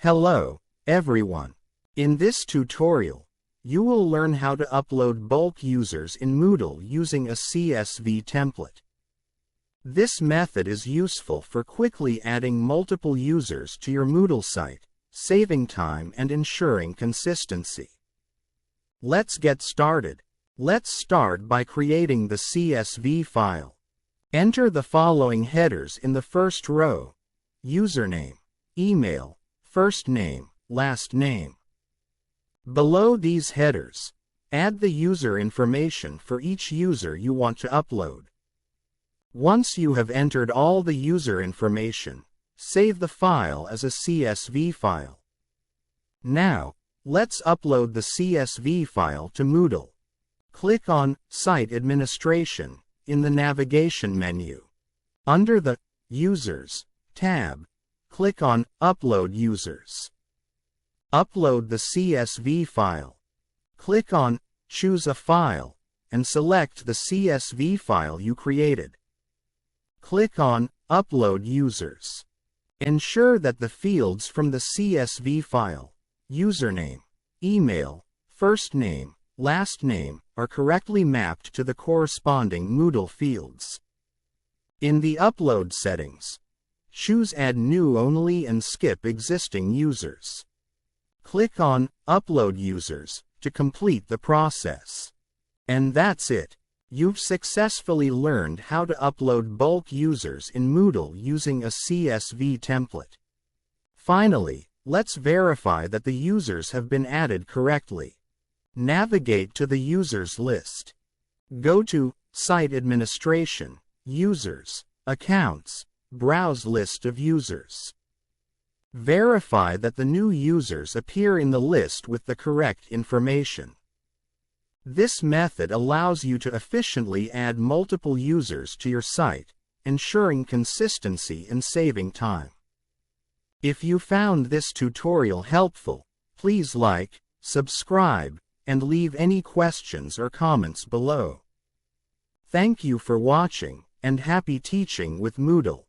Hello, everyone. In this tutorial, you will learn how to upload bulk users in Moodle using a CSV template. This method is useful for quickly adding multiple users to your Moodle site, saving time and ensuring consistency. Let's get started. Let's start by creating the CSV file. Enter the following headers in the first row: username, email, first name, last name. Below these headers, add the user information for each user you want to upload. Once you have entered all the user information, save the file as a CSV file. Now, let's upload the CSV file to Moodle. Click on Site Administration in the navigation menu. Under the Users tab, click on Upload Users. Upload the CSV file. Click on Choose a File and select the CSV file you created. Click on Upload Users. Ensure that the fields from the CSV file, username, email, first name, last name, are correctly mapped to the corresponding Moodle fields. In the Upload settings, choose Add New Only and skip existing users. Click on Upload Users to complete the process. And that's it. You've successfully learned how to upload bulk users in Moodle using a CSV template. Finally, let's verify that the users have been added correctly. Navigate to the users list. Go to Site Administration, Users, Accounts, Browse List of Users. Verify that the new users appear in the list with the correct information. This method allows you to efficiently add multiple users to your site, ensuring consistency and saving time. If you found this tutorial helpful, please like, subscribe, and leave any questions or comments below. Thank you for watching, and happy teaching with Moodle.